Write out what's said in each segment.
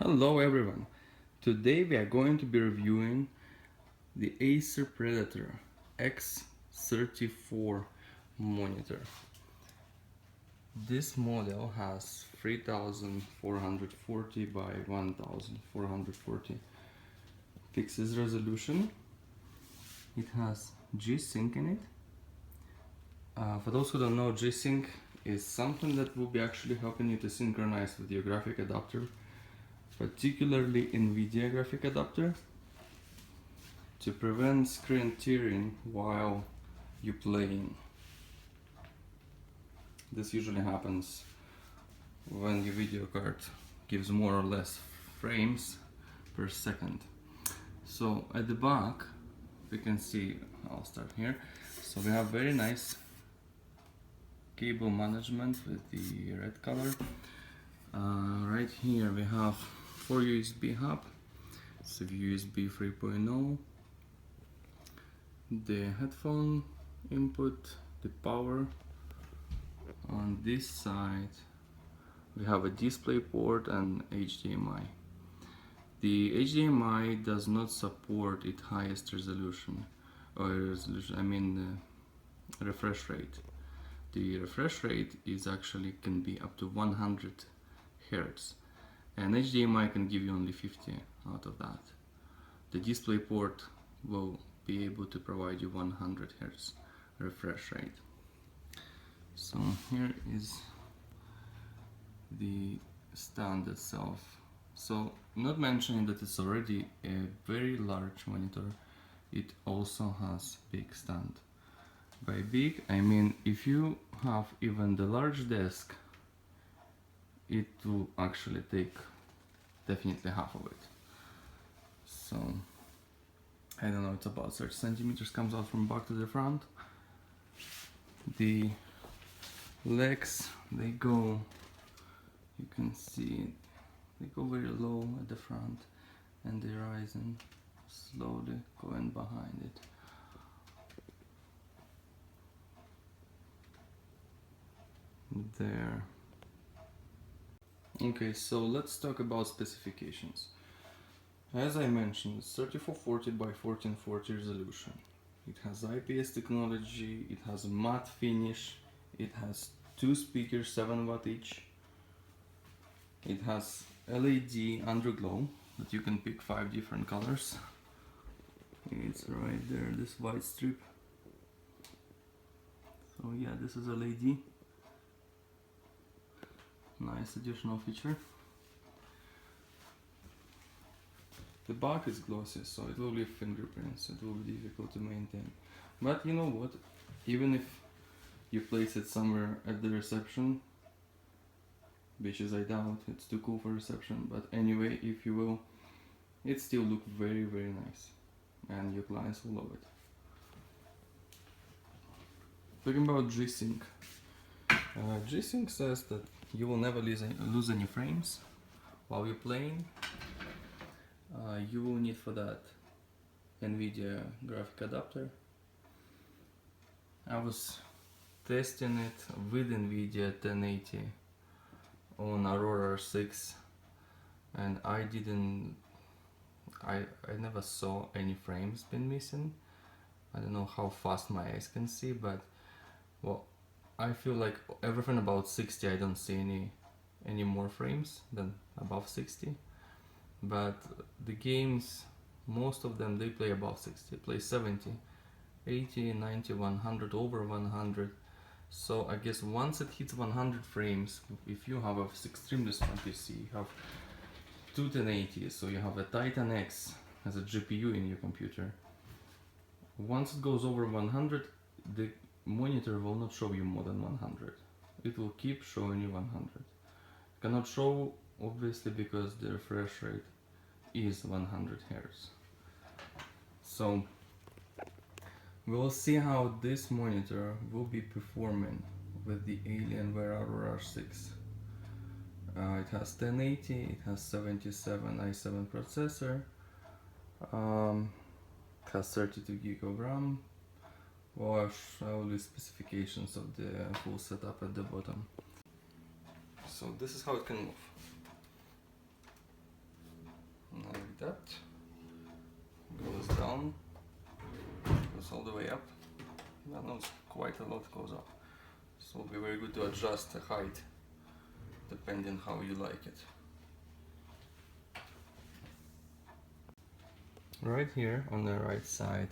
Hello everyone! Today we are going to be reviewing the Acer Predator X34 monitor. This model has 3440 by 1440 pixels resolution. It has G-Sync in it. For those who don't know, G-Sync is something that will be actually helping you to synchronize with your graphic adapter, particularly NVIDIA graphic adapter, to prevent screen tearing while you're playing. This usually happens when your video card gives more or less frames per second. So at the back we can see, I'll start here, so we have very nice cable management with the red color. Right here we have 4 USB hub, so USB 3.0, the headphone input, the power. On this side we have a display port and HDMI. The HDMI does not support its highest resolution, refresh rate. The refresh rate is actually can be up to 100 Hz, and HDMI can give you only 50 out of that. The display port will be able to provide you 100 Hz refresh rate. So here is the stand itself. So not mentioning that it's already a very large monitor, it also has big stand. By big I mean if you have even the large desk, it will actually take definitely half of it. So I don't know, it's about 30 centimeters comes out from back to the front. The legs, they go, you can see it, they go very low at the front and they rise and slowly going behind it. There. Okay, so let's talk about specifications. As I mentioned, it's 3440 by 1440 resolution. It has IPS technology, it has a matte finish, it has 2 speakers, 7 watt each. It has LED underglow that you can pick 5 different colors. It's right there, this white strip. So yeah, this is LED. Nice additional feature. The back is glossy, so it will leave fingerprints. It will be difficult to maintain. But you know what? Even if you place it somewhere at the reception, which is I doubt, it's too cool for reception, but anyway, if you will, it still look very nice, and your clients will love it. Talking about G-Sync. G-Sync says that you will never lose any frames while you're playing. You will need for that NVIDIA graphic adapter. I was testing it with NVIDIA 1080 on Aurora R6, and I never saw any frames been missing. I don't know how fast my eyes can see, but well, I feel like everything about 60 I don't see any more frames than above 60. But the games, most of them, they play above 60, play 70, 80, 90, 100, over 100. So I guess once it hits 100 frames, if you have an extremely strong PC, you have two 1080s, so you have a Titan X as a GPU in your computer. Once it goes over 100, the monitor will not show you more than 100. It will keep showing you 100. Cannot show, obviously, because the refresh rate is 100 Hz. So we'll see how this monitor will be performing with the Alienware Aurora R6. It has 1080, it has 77 i7 processor, it has 32 GB of RAM. Well, I'll show the specifications of the full setup at the bottom. So this is how it can move. that. Goes down, goes all the way up. That knows quite a lot goes up. So it'll be very good to adjust the height depending how you like it. Right here on the right side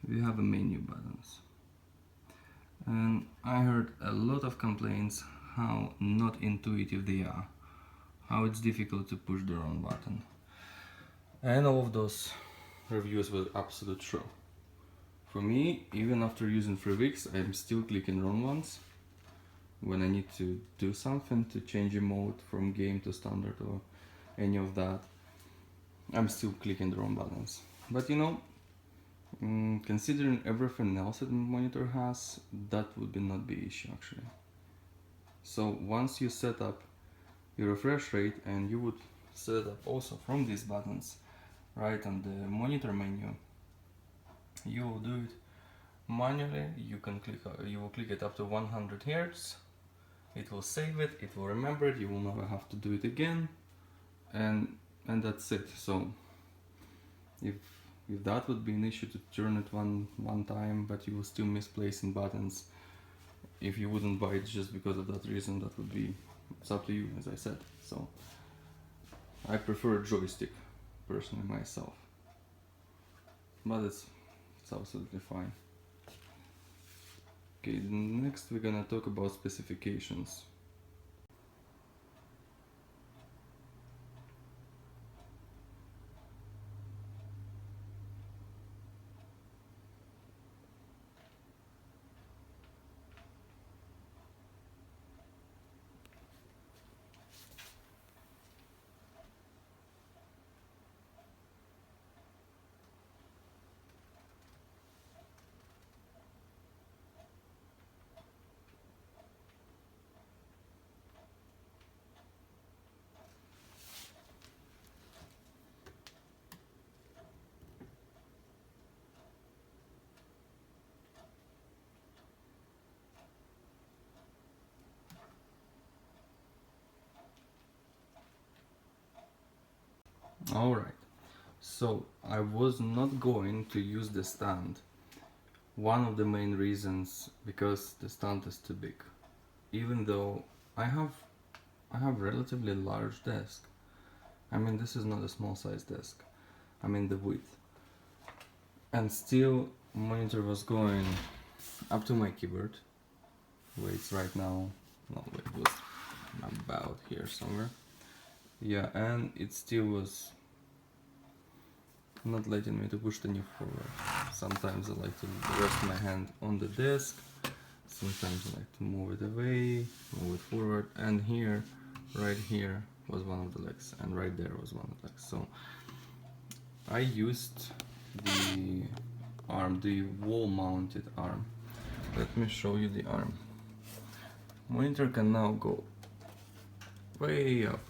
we have a menu buttons, and I heard a lot of complaints how not intuitive they are, how it's difficult to push the wrong button, and all of those reviews were absolute true. For me, even after using 3 weeks, I'm still clicking wrong ones when I need to do something to change a mode from game to standard or any of that. I'm still clicking the wrong buttons. But you know, considering everything else that the monitor has, that would not be an issue actually. So once you set up your refresh rate, and you would set it up also from these buttons right on the monitor menu, you will do it manually. You can click, you will click it up to 100 Hz. It will save it, it will remember it, you will never have to do it again, and that's it. So if that would be an issue to turn it one time, but you will still misplacing buttons, if you wouldn't buy it just because of that reason, that would be, it's up to you, as I said. So I prefer a joystick personally myself, but it's absolutely fine. Okay, next we're gonna talk about specifications. Alright, so I was not going to use the stand. One of the main reasons, because the stand is too big. Even though I have relatively large desk. I mean, this is not a small size desk. I mean the width. And still monitor was going up to my keyboard, where it's right now. No, wait, it was about here somewhere. Yeah, and it still was not letting me to push the knee forward. Sometimes I like to rest my hand on the desk, sometimes I like to move it away, move it forward, and here, right here was one of the legs, and right there was one of the legs. So I used the arm, the wall mounted arm. Let me show you the arm. Monitor can now go way up.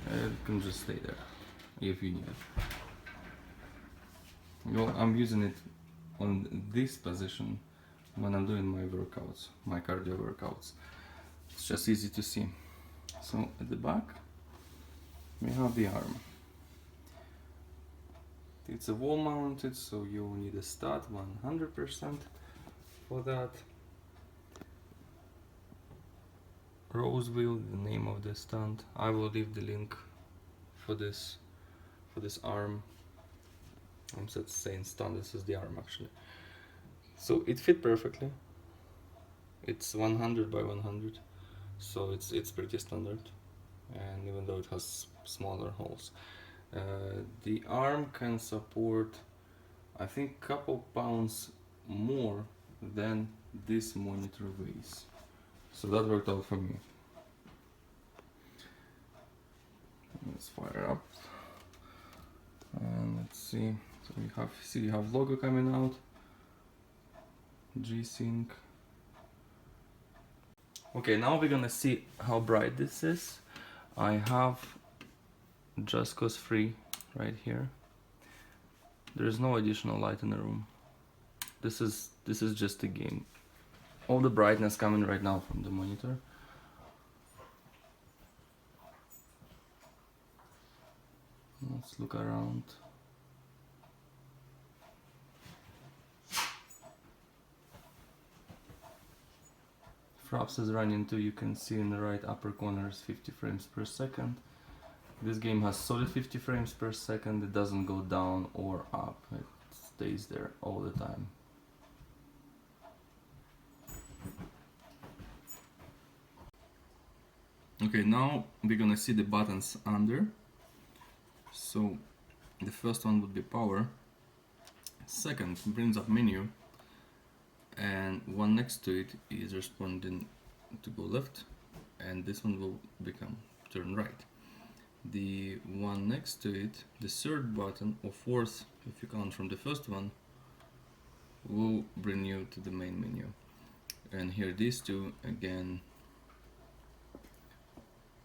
It can just stay there if you need it. Well, I'm using it on this position when I'm doing my workouts, my cardio workouts. It's just easy to see. So at the back we have the arm. It's a wall mounted, so you'll need a stud 100% for that. ROSEWILL, the name of the stand. I will leave the link for this arm. I'm saying stand, this is the arm actually. So it fit perfectly. It's 100 by 100, so it's pretty standard, and even though it has smaller holes, the arm can support, I think, couple pounds more than this monitor weighs. So that worked out for me. Let's fire up and let's see. So you have logo coming out, G-Sync. Okay, now we're gonna see how bright this is. I have Just Cause 3 right here. There is no additional light in the room. This is just a game. All the brightness coming right now from the monitor. Let's look around. Fraps is running too, you can see in the right upper corner is 50 frames per second. This game has solid 50 frames per second, it doesn't go down or up, it stays there all the time. Okay, now we're gonna see the buttons under. So the first one would be power, second brings up menu, and one next to it is responding to go left, and this one will become turn right. The one next to it, the third button, or fourth if you count from the first one, will bring you to the main menu. And here these two again,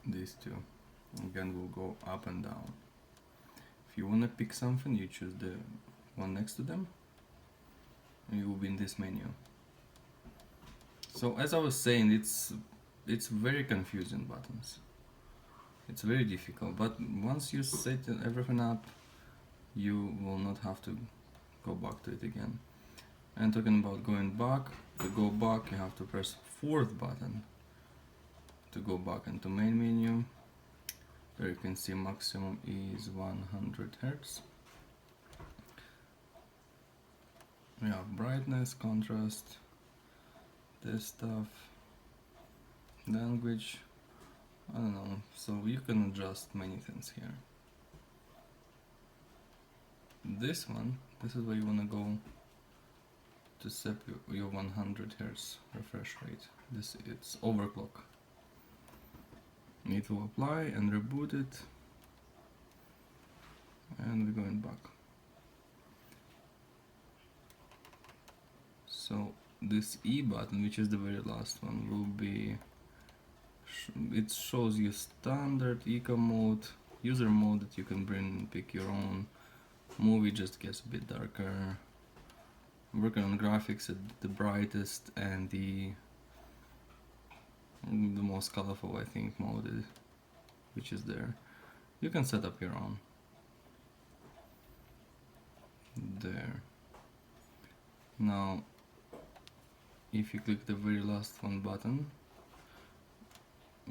these two again will go up and down. If you want to pick something, you choose the one next to them, and you will be in this menu. So as I was saying, it's very confusing buttons. It's very difficult, but once you set everything up, you will not have to go back to it again. And talking about going back, to go back you have to press fourth button to go back into main menu. There you can see maximum is 100 Hz. We have brightness, contrast, this stuff, language, I don't know, so you can adjust many things here. This one, this is where you want to go to set your 100 Hz refresh rate. This, it's overclock. Need to apply and reboot it, and we're going back. So this E button, which is the very last one, will be, it shows you standard, eco mode, user mode that you can bring and pick your own. Movie just gets a bit darker. Working on graphics at the brightest and the most colorful, I think, mode, which is there. You can set up your own. There. Now, if you click the very last one button,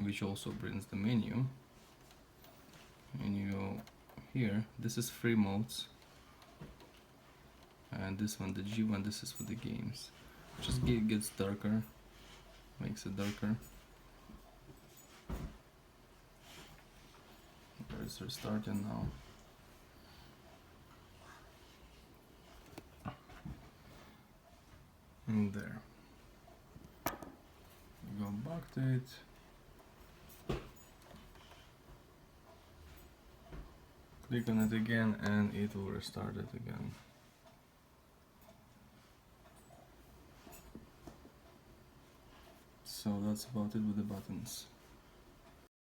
which also brings the menu, and you go here, this is free modes, and this one, the G one, this is for the games. Just gets darker, makes it darker. It's restarting now. And there. Go back to it. Click on it again and it will restart it again. So that's about it with the buttons.